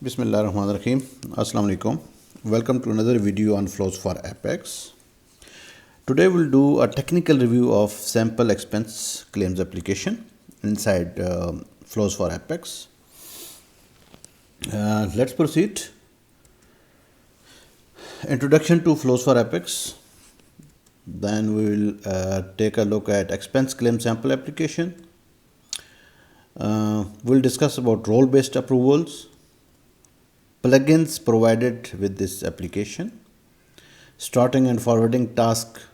Bismillahirrahmanirrahim. Assalamu alaikum. Welcome to another video on flows for Apex. Today we'll do a technical review of sample expense claims application inside flows for Apex. Let's proceed. Introduction to flows for Apex. Then we will take a look at expense claim sample application. We'll discuss about role-based approvals, plugins provided with this application, starting and forwarding tasks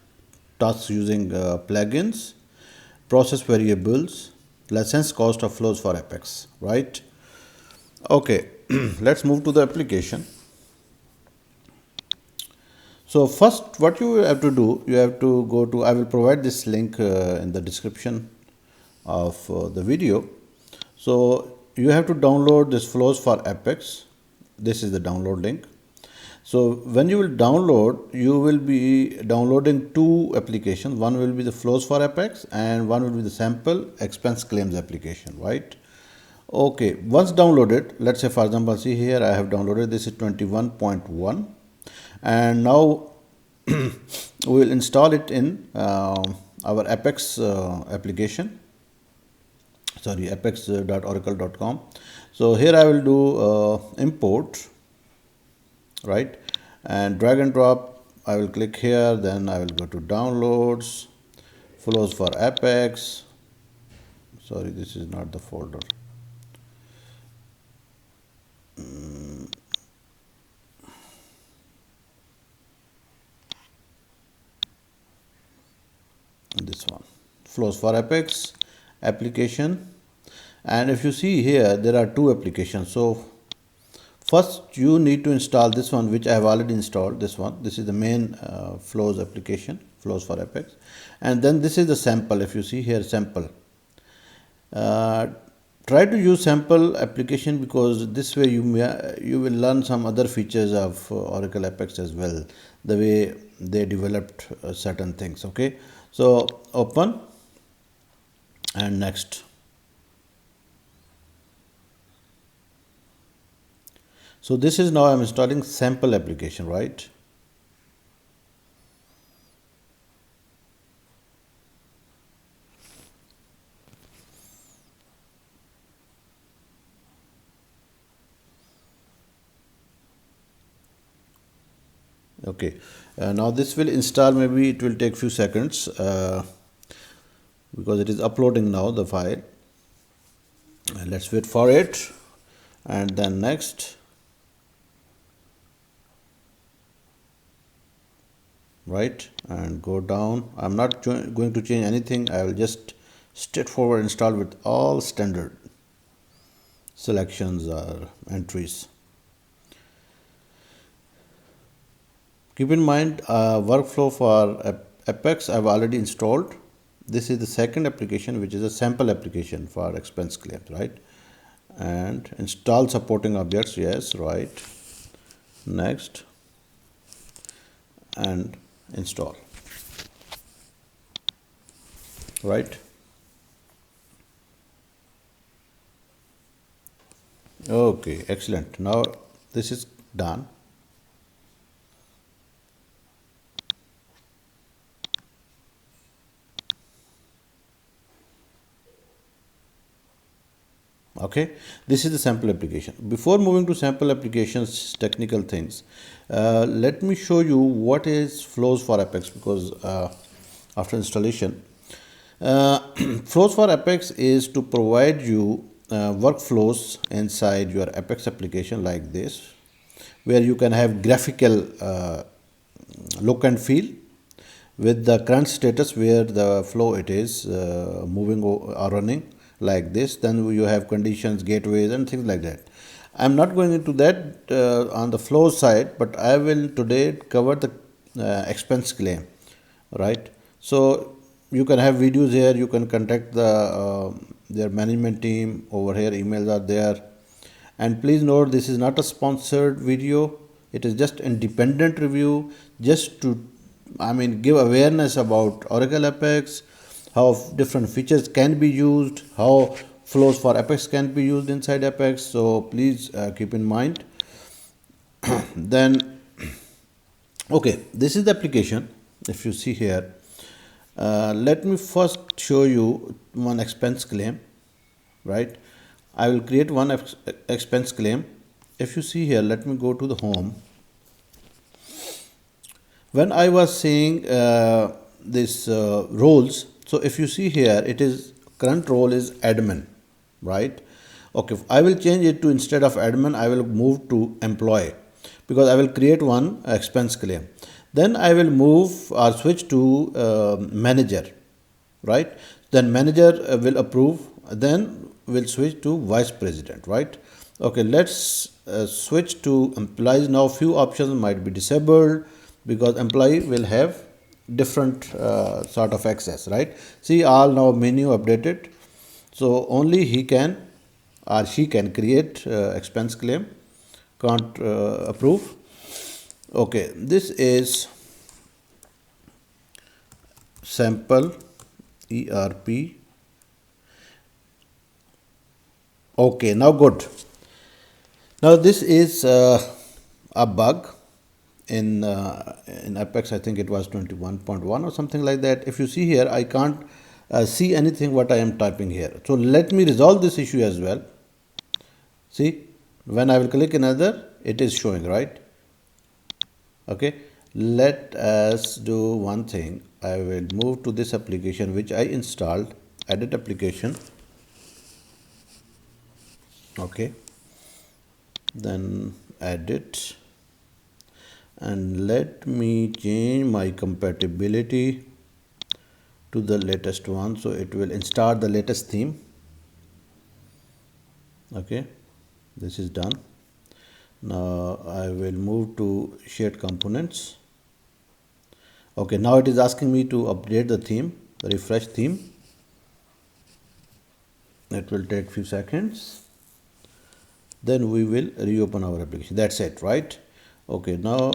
using plugins, process variables, license cost of flows for Apex, right? Okay, let's move to the application. So first, what you have to do, you have to go to, I will provide this link in the description of the video. So you have to download this flows for Apex. This is the download link. So when you will download, you will be downloading two applications. One will be the flows for Apex and one will be the sample expense claims application, right? Okay, once downloaded, let's say for example, see here I have downloaded, this is 21.1, and now we will install it in our Apex application. Sorry, apex.oracle.com. So here I will do import, right, and drag and drop. I will click here, then I will go to downloads, flows for Apex. Sorry, this is not the folder. This one, flows for Apex application. And if you see here, there are two applications. So first you need to install this one, which I have already installed. This one, this is the main flows application, flows for Apex, and then this is the sample. If you see here, sample, try to use sample application, because this way you will learn some other features of Oracle Apex as well, the way they developed certain things. Okay, so open and next. So this is now I'm installing sample application, right? Okay, now this will install, maybe it will take few seconds because it is uploading now the file. Let's wait for it, and then next. Right, and go down. I'm not going to change anything. I will just straightforward install with all standard selections or entries. Keep in mind, workflow for Apex I've already installed. This is the second application, which is a sample application for expense claims, right? And install supporting objects, yes, right. Next, and install, right? Okay, excellent. Now this is done. Okay, this is the sample application. Before moving to sample applications, technical things, let me show you what is flows for Apex, because after installation, flows for Apex is to provide you workflows inside your Apex application like this, where you can have graphical look and feel with the current status where the flow it is moving or running like this. Then you have conditions, gateways, and things like that. I'm not going into that on the flow side, but I will today cover the expense claim, right? So you can have videos here, you can contact the their management team over here, emails are there. And please note, this is not a sponsored video, it is just independent review, just to give awareness about Oracle Apex, how different features can be used, how flows for Apex can be used inside Apex, so please keep in mind. Then okay, this is the application. If you see here, let me first show you one expense claim, right? I will create one expense claim. If you see here, let me go to the home. When I was saying this roles, so if you see here, it is current role is admin, right? Okay, I will change it to, instead of admin, I will move to employee, because I will create one expense claim. Then I will move or switch to manager, right? Then manager will approve, then we'll switch to vice president, right? Okay, let's switch to employees. Now few options might be disabled, because employee will have different sort of access, right? See, all now menu updated, so only he can or she can create expense claim, can't approve. Okay, this is sample ERP. Okay, now good. Now this is a bug in Apex. I think it was 21.1 or something like that. If you see here, I can't see anything what I am typing here. So let me resolve this issue as well. See, when I will click another, it is showing, right? Okay, let us do one thing. I will move to this application which I installed, edit application. Okay, then edit, and let me change my compatibility to the latest one, so it will install the latest theme. Okay, this is done. Now I will move to shared components. Okay, now it is asking me to update the theme, the refresh theme. It will take few seconds. Then we will reopen our application. That's it, right? Okay, now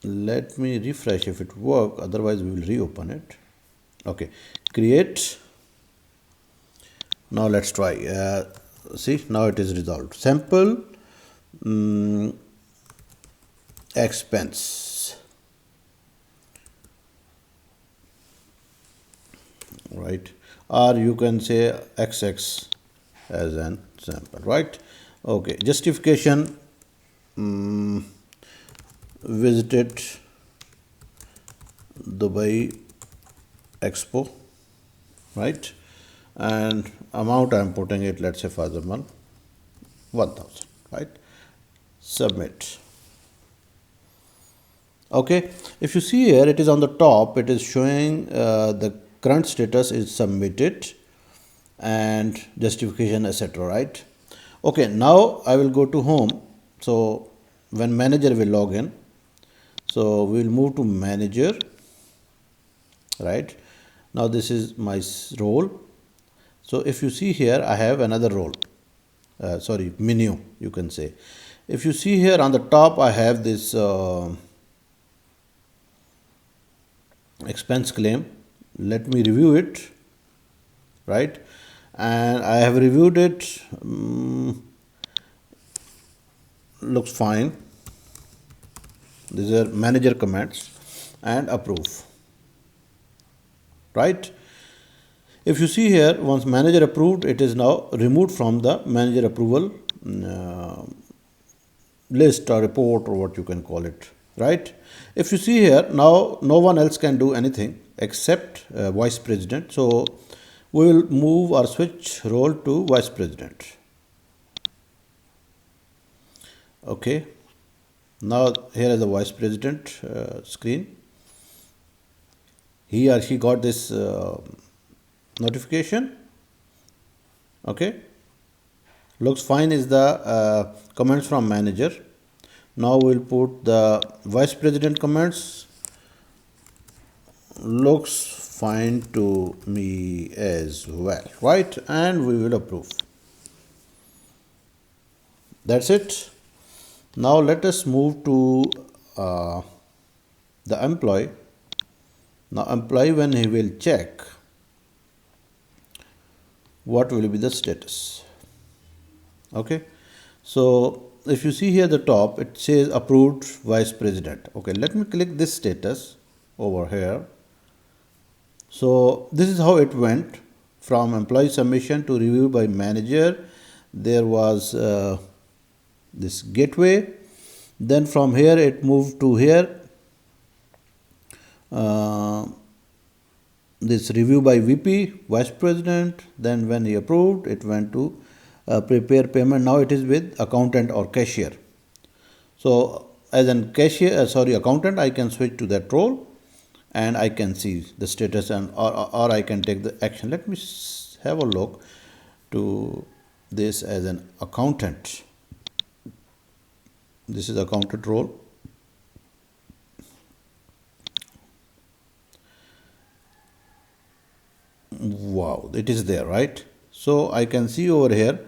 let me refresh if it works, otherwise we will reopen it. Okay, create. Now let's try. See, now it is resolved. Sample expense, right? Or you can say XX as an sample, right? Okay, justification, visited Dubai Expo, right? And amount I am putting it, let's say for example 1000, right? Submit. Okay, if you see here, it is on the top, it is showing the current status is submitted and justification, etc., right? Okay, now I will go to home. So when manager will log in, so we will move to manager, right? Now this is my role. So if you see here, I have another role, sorry, menu, you can say. If you see here on the top, I have this expense claim. Let me review it, right? And I have reviewed it, looks fine. These are manager comments and approve, right? If you see here, once manager approved, it is now removed from the manager approval list or report or what you can call it, right? If you see here, now no one else can do anything except vice president. So we will move or switch role to vice president. Okay, now here is the vice president screen. He or she got this notification. Okay, looks fine is the comments from manager. Now we'll put the vice president comments. Looks fine to me as well, right? And we will approve. That's it. Now let us move to the employee. Now employee, when he will check, what will be the status? Okay, so if you see here the top, it says approved vice president. Okay, let me click this status over here. So this is how it went from employee submission to review by manager. There was this gateway. Then from here it moved to here. This review by VP, vice president. Then when he approved, it went to prepare payment. Now it is with accountant or cashier. So as an cashier, accountant, I can switch to that role and I can see the status and or I can take the action. Let me have a look to this as an accountant. This is accountant role. Wow, it is there, right? So I can see over here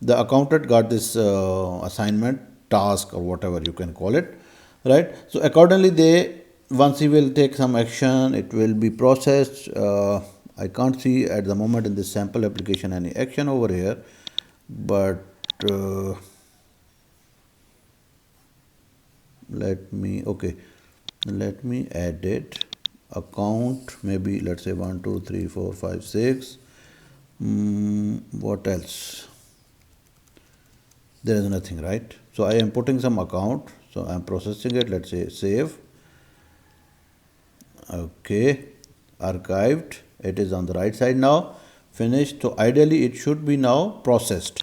the accountant got this assignment, task, or whatever you can call it, right? So accordingly, once he will take some action, it will be processed. I can't see at the moment in this sample application any action over here, but let me add it. Account, maybe let's say 1 2 3 4 5 6. What else? There is nothing, right? So I am putting some account, so I am processing it. Let's say save. Okay, archived. It is on the right side now, finished. So ideally it should be now processed.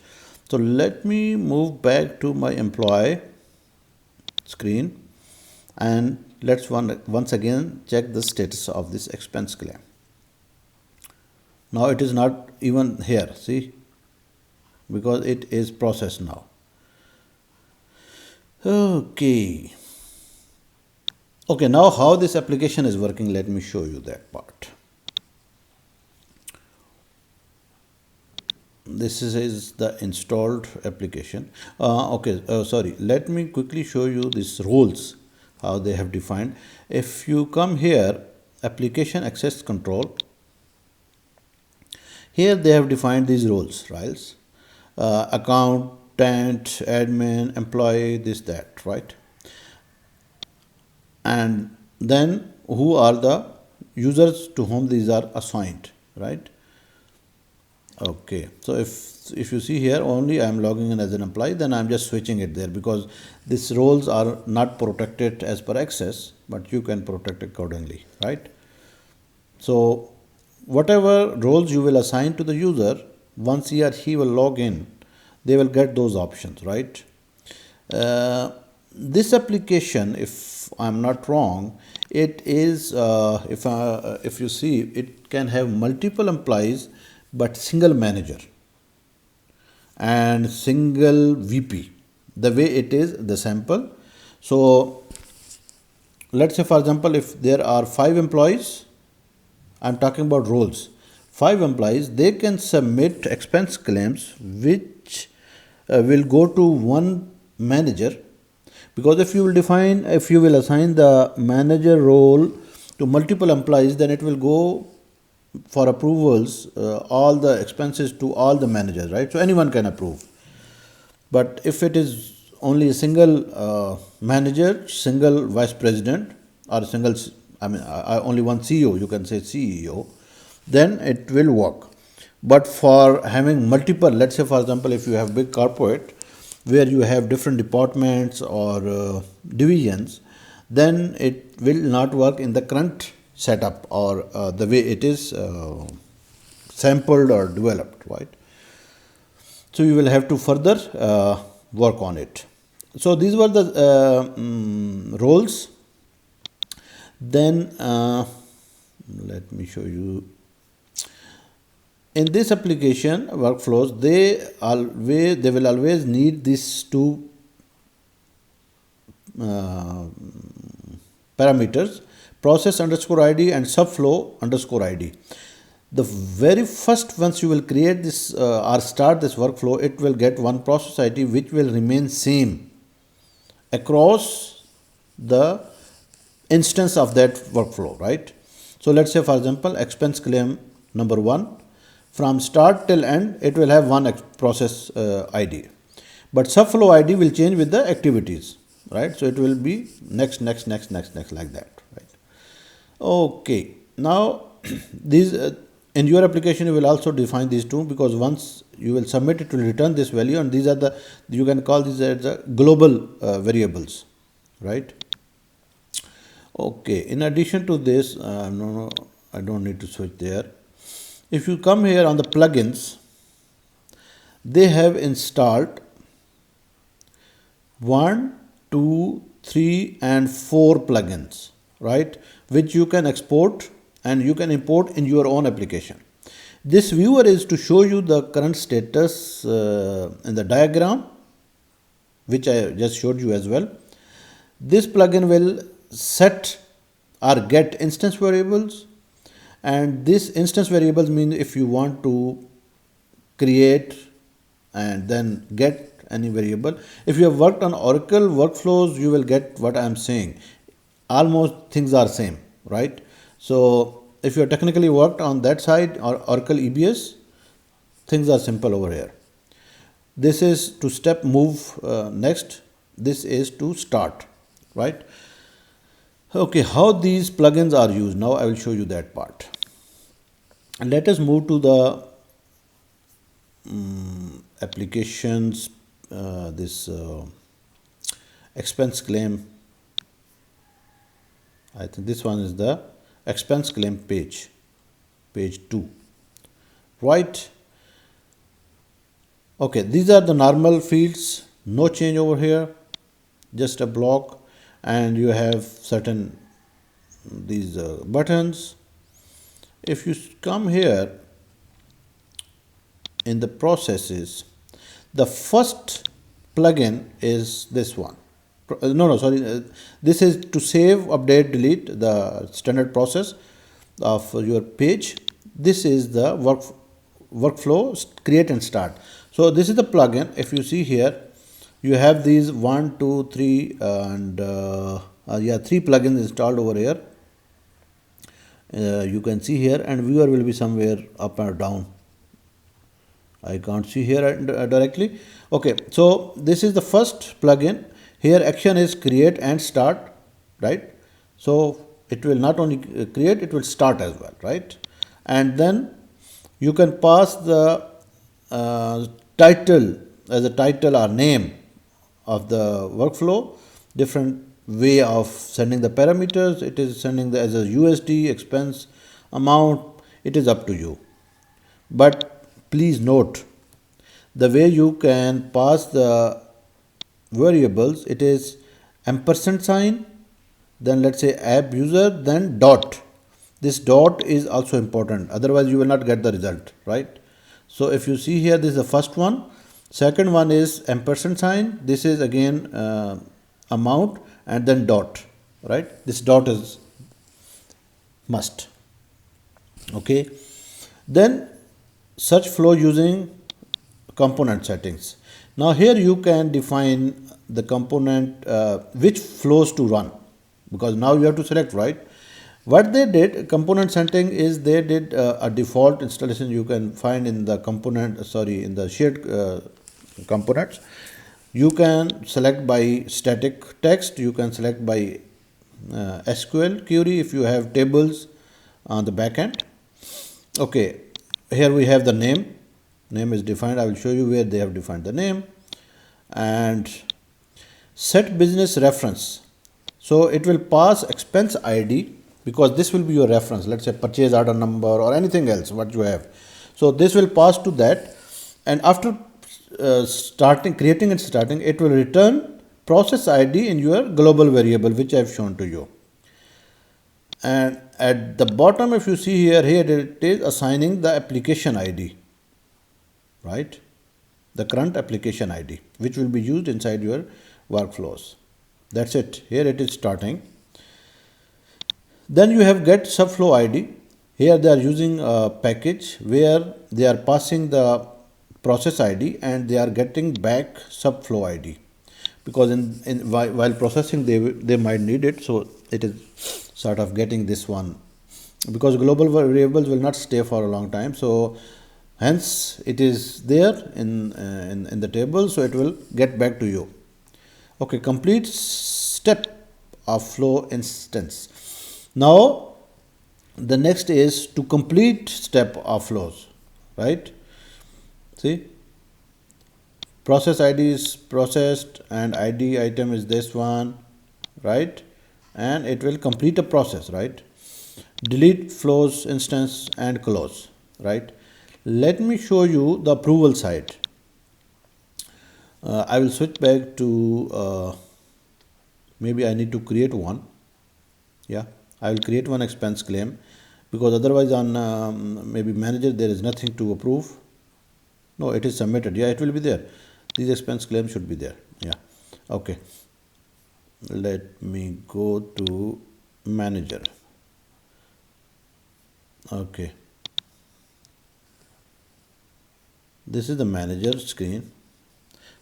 So let me move back to my employee screen and let's once again check the status of this expense claim. Now it is not even here, see, because it is processed now. Okay, now how this application is working, let me show you that part. This is the installed application. Let me quickly show you these roles, how they have defined. If you come here, application access control, here they have defined these roles, right? Accountant, admin, employee, this, that, right? And then who are the users to whom these are assigned, right? Okay, so if you see here only I am logging in as an employee, then I am just switching it there because these roles are not protected as per access, but you can protect accordingly, right? So whatever roles you will assign to the user, once he or she will log in, they will get those options, right? This application, if I'm not wrong, it is if you see, it can have multiple employees but single manager and single VP, the way it is the sample. So let's say for example, if there are 5 employees, I'm talking about roles, 5 employees, they can submit expense claims which will go to one manager, because if you will assign the manager role to multiple employees, then it will go for approvals all the expenses to all the managers, right? So anyone can approve. But if it is only a single manager, single vice president, or only one CEO, you can say CEO, then it will work. But for having multiple, let's say for example, if you have big corporate where you have different departments or divisions, then it will not work in the current setup or the way it is sampled or developed, right? So you will have to further work on it. So these were the roles. Then let me show you. In this application workflows, they will always need these two parameters, process underscore ID and subflow underscore ID. The very first, once you will create this or start this workflow, it will get one process ID which will remain same across the instance of that workflow, right? So let's say for example, expense claim number 1, from start till end, it will have one process ID. but subflow ID will change with the activities, right? So it will be next, next, next, next, next, like that, right? Okay, now these in your application you will also define these two, because once you will submit, it will return this value, and these are the, you can call these as the global variables, right? Okay, in addition to this, no, I don't need to switch there. If you come here on the plugins, they have installed 1, 2, 3 and 4 plugins, right, which you can export and you can import in your own application. This viewer is to show you the current status in the diagram, which I just showed you as well. This plugin will set or get instance variables, and this instance variables mean if you want to create and then get any variable. If you have worked on Oracle workflows, you will get what I am saying. Almost things are same, right? So if you have technically worked on that side or Oracle EBS, things are simple over here. This is to step move next. This is to start, right? Okay, how these plugins are used. Now I will show you that part. And let us move to the applications, this expense claim. I think this one is the expense claim page 2, right? Okay, these are the normal fields, no change over here, just a block, and you have certain these buttons. If you come here in the processes, the first plugin is this one. This is to save, update, delete, the standard process of your page. This is the workflow, create and start. So this is the plugin. If you see here, you have these 1, 2, 3 and 3 plugins installed over here. You can see here, and viewer will be somewhere up or down. I can't see here directly. Okay, so this is the first plugin. Here action is create and start, right? So it will not only create, it will start as well, right? And then you can pass the title as a title or name of the workflow, different way of sending the parameters. It is sending the as a USD expense amount. It is up to you. But please note, the way you can pass the variables, it is ampersand sign, then let's say app user, then dot. This dot is also important, otherwise you will not get the result, right? So if you see here, this is the first one. Second one is ampersand sign. This is again amount, and then dot, right? This dot is must. Okay, then search flow using component settings. Now here you can define the component which flows to run, because now you have to select, right? What they did, component setting, is they did a default installation you can find in the component, in the shared components. You can select by static text, you can select by SQL query if you have tables on the back end. Okay, here we have the name. Name is defined. I will show you where they have defined the name. And set business reference. So it will pass expense ID, because this will be your reference. Let's say purchase order number or anything else what you have. So this will pass to that, and after creating and starting, it will return process ID in your global variable, which I have shown to you. And at the bottom, if you see here it is assigning the application ID, right? The current application ID, which will be used inside your workflows. That's it. Here it is starting. Then you have get subflow ID. Here they are using a package where they are passing the process ID and they are getting back subflow ID, because while processing they might need it. So it is getting this one, because global variables will not stay for a long time. So hence it is there in the table, so it will get back to you. Okay, complete step of flow instance. Now the next is to complete step of flows, right? See, process ID is processed and ID item is this one, right? And it will complete a process, right? Delete flows instance and close, right? Let me show you the approval side. I will switch back to maybe I need to create one. Yeah, I will create one expense claim, because otherwise on maybe manager there is nothing to approve. No, it is submitted. Yeah, it will be there. These expense claims should be there. Yeah. Okay. Let me go to manager. Okay. This is the manager screen.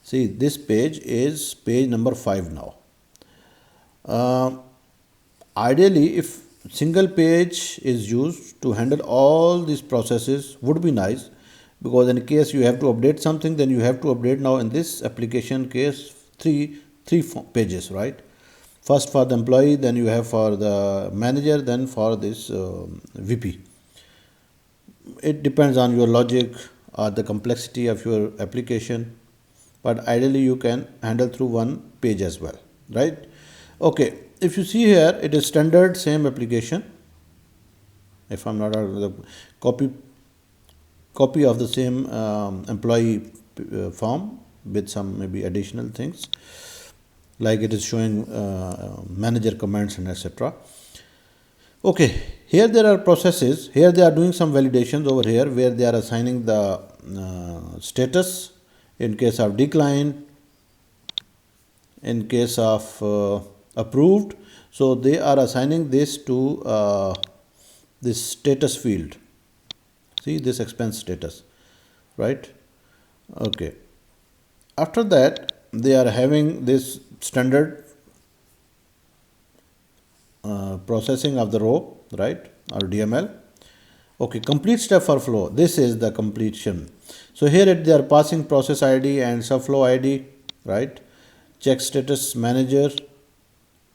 See, this page is page number 5 now. Ideally, if single page is used to handle all these processes would be nice, because in case you have to update something, then you have to update now in this application case three pages, right? First for the employee, then you have for the manager, then for this VP. It depends on your logic or the complexity of your application, but ideally you can handle through one page as well, right? Okay, if you see here, it is standard same application. If I'm not the copy of the same employee form with some maybe additional things, like it is showing manager comments and etc. Okay, here there are processes. Here they are doing some validations over here where they are assigning the status in case of decline, in case of approved. So they are assigning this to this status field. See this expense status, right? Okay. After that, they are having this standard processing of the row, right, or DML. Okay, complete step for flow. This is the completion. So here they are passing process ID and subflow ID, right? Check status manager,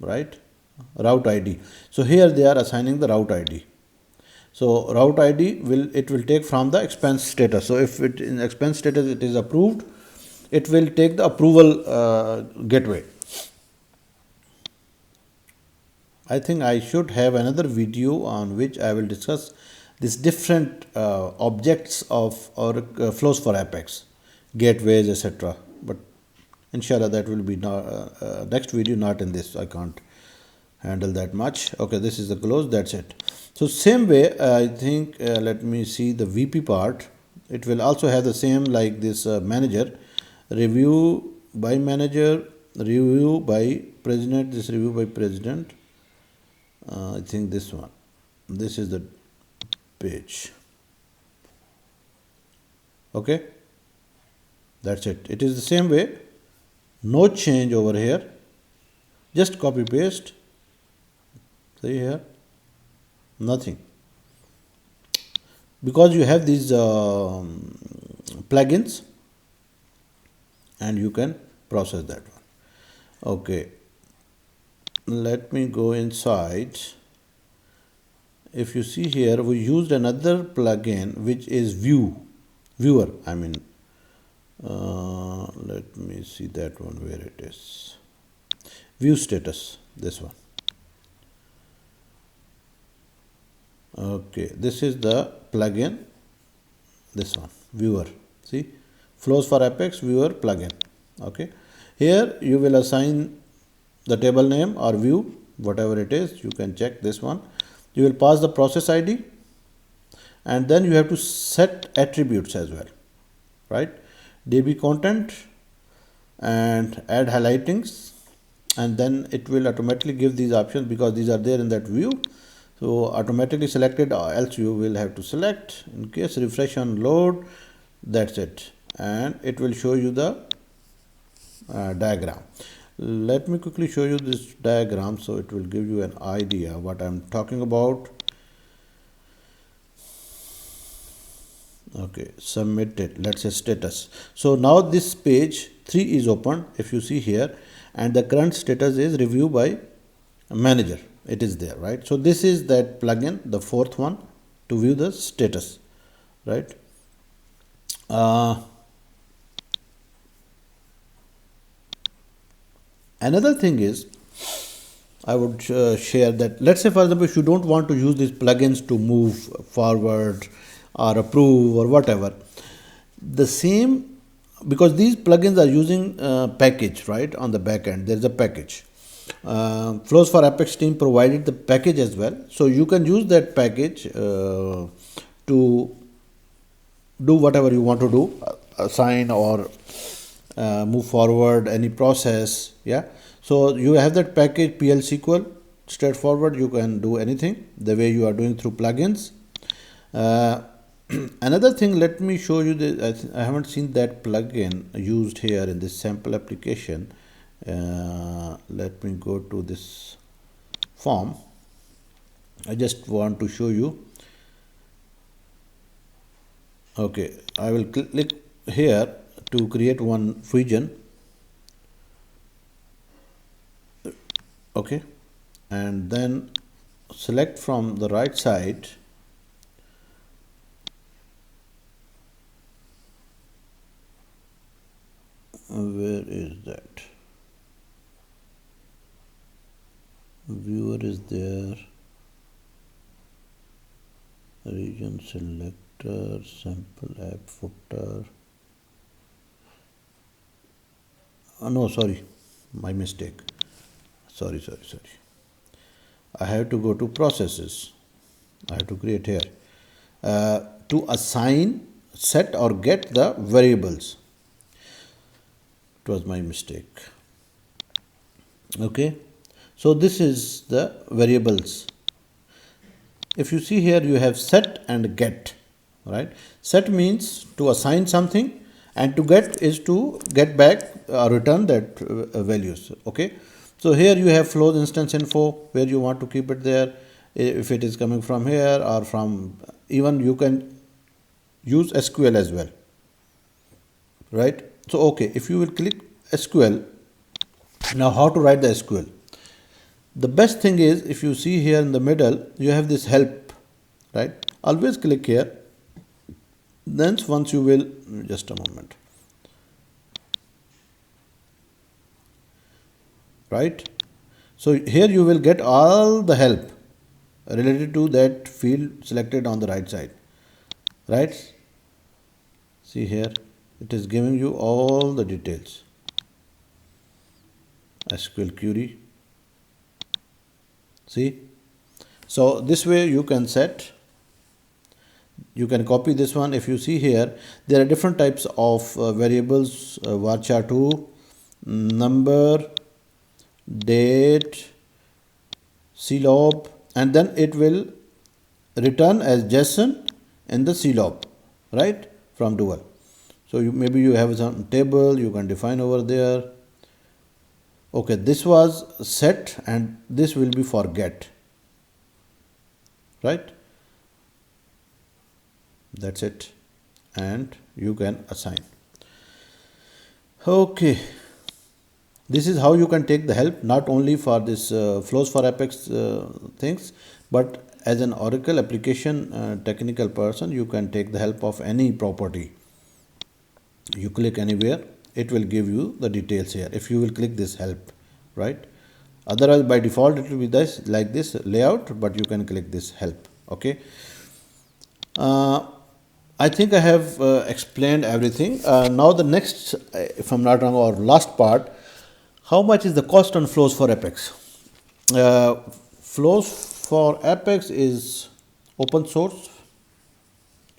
right? Route ID. So here they are assigning the route ID. So route ID will take from the expense status. So if it in expense status it is approved, it will take the approval gateway. I think I should have another video on which I will discuss these different objects of or flows for Apex, gateways, etc. But inshallah that will be next video, not in this. I can't handle that much. Okay, this is the close. That's it. So same way, I think let me see the VP part. It will also have the same like this manager, review by manager, review by president. This review by president. I think this one. This is the page. Okay, that's it. It is the same way. No change over here. Just copy paste. See here, nothing, because you have these plugins and you can process that one. Okay, let me go inside. If you see here, we used another plugin which is viewer. I mean, let me see that one where it is. View status, this one. Okay, this is the plugin, this one, viewer. See, flows for Apex viewer plugin. Okay, here you will assign the table name or view, whatever it is. You can check this one. You will pass the process ID, and then you have to set attributes as well, right? DB content and add highlightings, and then it will automatically give these options because these are there in that view. So automatically selected, or else you will have to select. In case refresh on load, that's it, and it will show you the diagram. Let me quickly show you this diagram so it will give you an idea what I'm talking about. Okay, submitted. Let's say status. So now this page 3 is open. If you see here, and the current status is review by manager. It is there, right? So this is that plugin, the fourth one, to view the status, right? Another thing is, I would share that, let's say for example, if you don't want to use these plugins to move forward or approve or whatever, the same, because these plugins are using package, right? On the back end there is a package. Flows for Apex team provided the package as well, so you can use that package to do whatever you want to do, assign or move forward any process. Yeah, so you have that package PL SQL, straightforward. You can do anything the way you are doing through plugins. Another thing, let me show you this. I haven't seen that plugin used here in this sample application. Let me go to this form. I just want to show you. Okay, I will click here to create one region. Okay, and then select from the right side where is that viewer is there, region selector, sample app footer. No, sorry, my mistake. Sorry. I have to go to processes. I have to create here to assign, set or get the variables. It was my mistake. Okay, so this is the variables. If you see here, you have set and get, right? Set means to assign something, and to get is to get back or return that values. Okay, so here you have flows instance info, where you want to keep it there. If it is coming from here or from, even you can use SQL as well, right? So okay, if you will click SQL, now how to write the SQL? The best thing is, if you see here in the middle, you have this help, right? Always click here. Then once you will, just a moment, right? So here you will get all the help related to that field selected on the right side, right? See here, it is giving you all the details. SQL query. See, so this way you can set, you can copy this one. If you see here, there are different types of variables, varchar2, number, date, clob, and then it will return as JSON in the clob, right, from dual. So maybe you have some table you can define over there. Okay, this was set and this will be for get, right? That's it, and you can assign. Okay, this is how you can take the help, not only for this flows for Apex things, but as an Oracle application technical person, you can take the help of any property. You click anywhere, it will give you the details here. If you will click this help, right? Otherwise by default it will be this, like this layout, but you can click this help. Okay, I think I have explained everything. Now the next, if I'm not wrong, or last part, how much is the cost on flows for Apex? Flows for Apex is open source,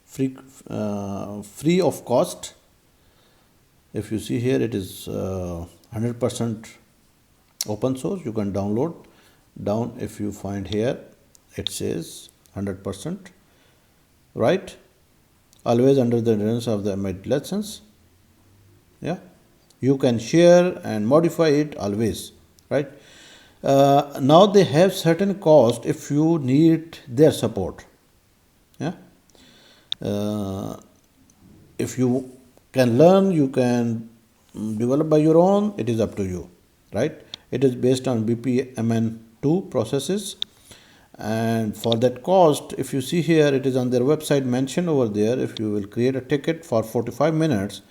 free of cost. If you see here, it is 100% open source. You can download. Down, if you find here, it says 100%, right? Always under the guidance of the MIT license. Yeah, you can share and modify it always, right? Now they have certain cost if you need their support. Yeah, if you can learn, you can develop by your own, it is up to you, right? It is based on BPMN2 processes. And for that cost, if you see here, it is on their website mentioned over there. If you will create a ticket for 45 minutes,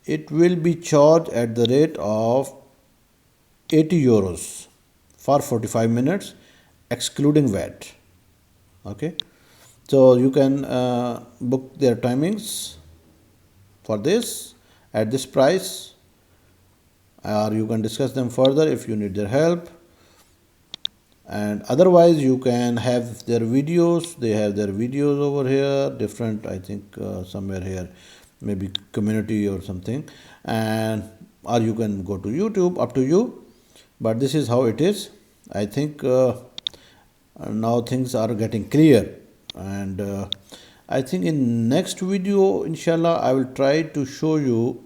it will be charged at the rate of 80 euros for 45 minutes, excluding VAT. Okay, so you can book their timings for this at this price, or you can discuss them further if you need their help. And otherwise you can have their videos. They have their videos over here, different, I think somewhere here, maybe community or something, and or you can go to YouTube, up to you. But this is how it is. I think now things are getting clear, and I think in next video, inshallah, I will try to show you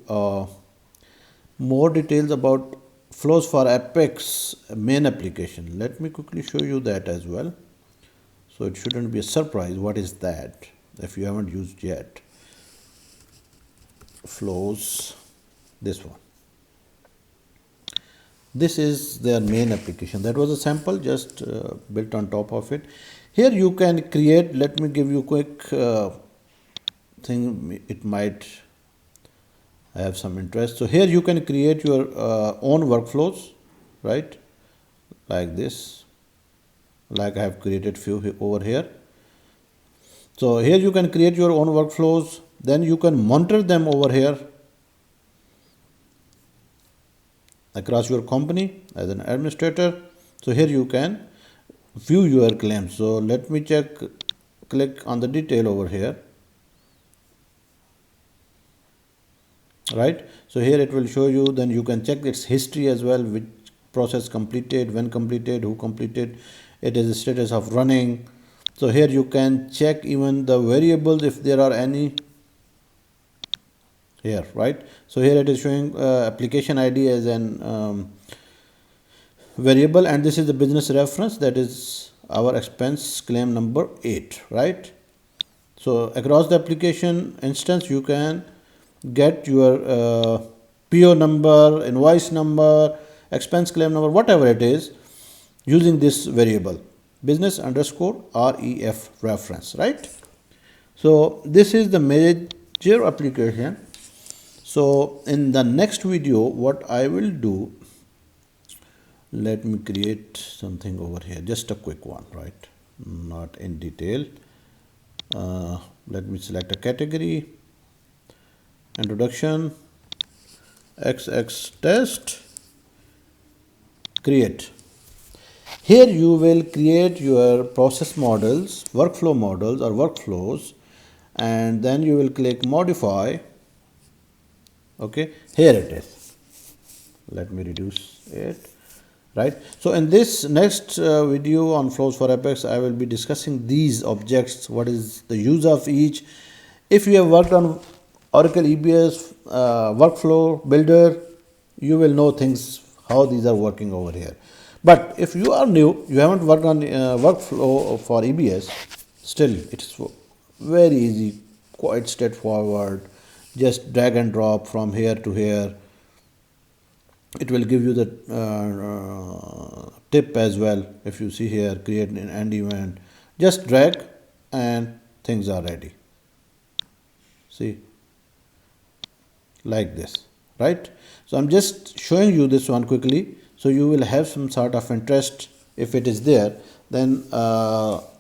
more details about flows for Apex main application. Let me quickly show you that as well. So it shouldn't be a surprise. What is that if you haven't used yet? Flows, this one. This is their main application. That was a sample just built on top of it. Here you can create, let me give you a quick thing, it might have some interest. So here you can create your own workflows, right? Like this, like I have created few over here. So here you can create your own workflows, then you can monitor them over here across your company as an administrator. So here you can view your claims. So let me check, click on the detail over here, right? So here it will show you, then you can check its history as well, which process completed, when completed, who completed, it is the status of running. So here you can check even the variables if there are any here, right? So here it is showing application ID as an variable, and this is the business reference, that is our expense claim number 8, right? So across the application instance you can get your PO number, invoice number, expense claim number, whatever it is, using this variable business underscore ref reference, right? So this is the major application. So in the next video, what I will do, let me create something over here, just a quick one, right? Not in detail. Let me select a category, introduction, XX test, create. Here you will create your process models, workflow models or workflows, and then you will click modify. Okay, here it is. Let me reduce it, right? So in this next video on flows for Apex, I will be discussing these objects, what is the use of each. If you have worked on Oracle EBS workflow builder, you will know things, how these are working over here. But if you are new, you haven't worked on workflow for EBS, still it's very easy, quite straightforward. Just drag and drop from here to here. It will give you the tip as well. If you see here, create an end event, just drag and things are ready. See, like this, right? So I'm just showing you this one quickly, so you will have some sort of interest. If it is there, then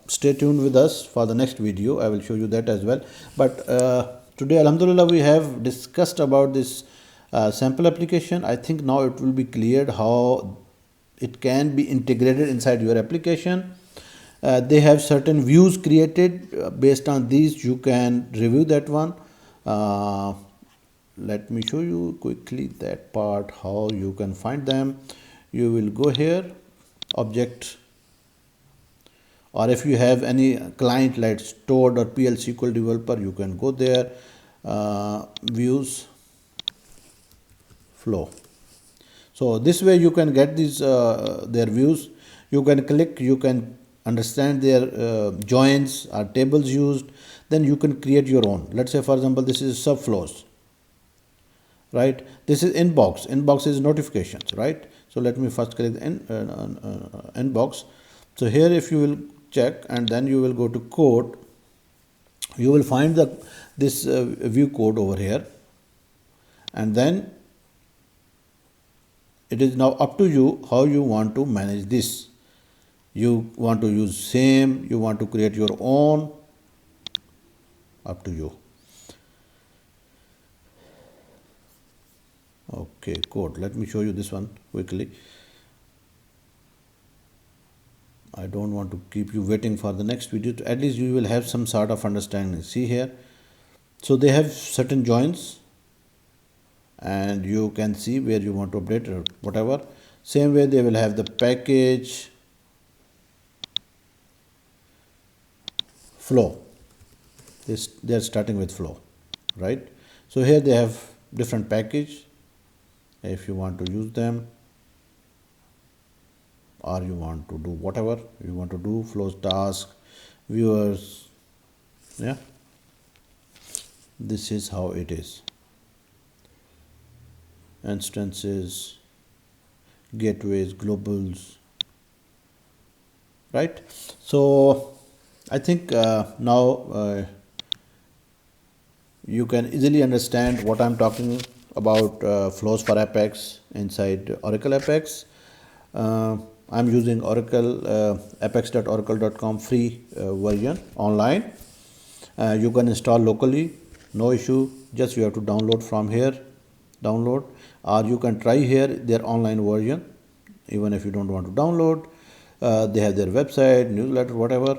stay tuned with us for the next video. I will show you that as well. But today, alhamdulillah, we have discussed about this sample application. I think now it will be cleared how it can be integrated inside your application. They have certain views created. Based on these, you can review that one. Let me show you quickly that part, how you can find them. You will go here, object, or if you have any client like stored or PL SQL developer, you can go there, views, flow. So this way you can get these their views. You can click, you can understand their joins or tables used, then you can create your own. Let's say, for example, this is subflows, right? This is inbox. Inbox is notifications, right? So let me first click the inbox. So here, if you will check and then you will go to code, you will find this view code over here, and then it is now up to you how you want to manage this. You want to use same, you want to create your own, up to you. Okay, code. Let me show you this one quickly. I don't want to keep you waiting for the next video. At least you will have some sort of understanding. See here. So they have certain joins, and you can see where you want to update or whatever. Same way they will have the package flow. They are starting with flow, right? So here they have different package. If you want to use them, or you want to do whatever you want to do, flows, task, viewers, yeah, this is how it is. Instances, gateways, globals, right? So I think now you can easily understand what I'm talking about. Flows for Apex inside Oracle Apex. I'm using Oracle apex.oracle.com free version online. You can install locally, no issue. Just you have to download from here, or you can try here their online version. Even if you don't want to download, they have their website, newsletter, whatever.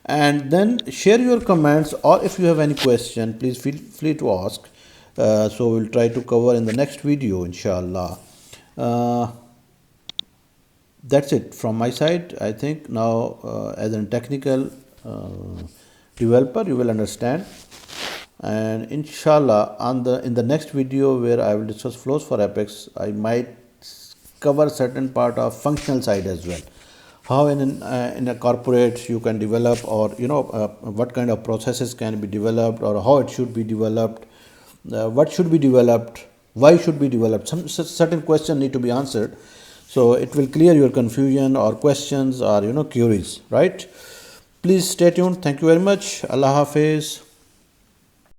And then share your comments, or if you have any question, please feel free to ask. So we'll try to cover in the next video, inshallah. That's it from my side. I think now as a technical developer, you will understand. And inshallah in the next video where I will discuss flows for Apex, I might cover certain part of functional side as well. How in a corporate you can develop, or what kind of processes can be developed, or how it should be developed, what should be developed, why should be developed. Some certain questions need to be answered, so it will clear your confusion or questions or queries, right? Please stay tuned. Thank you very much. Allah Hafiz.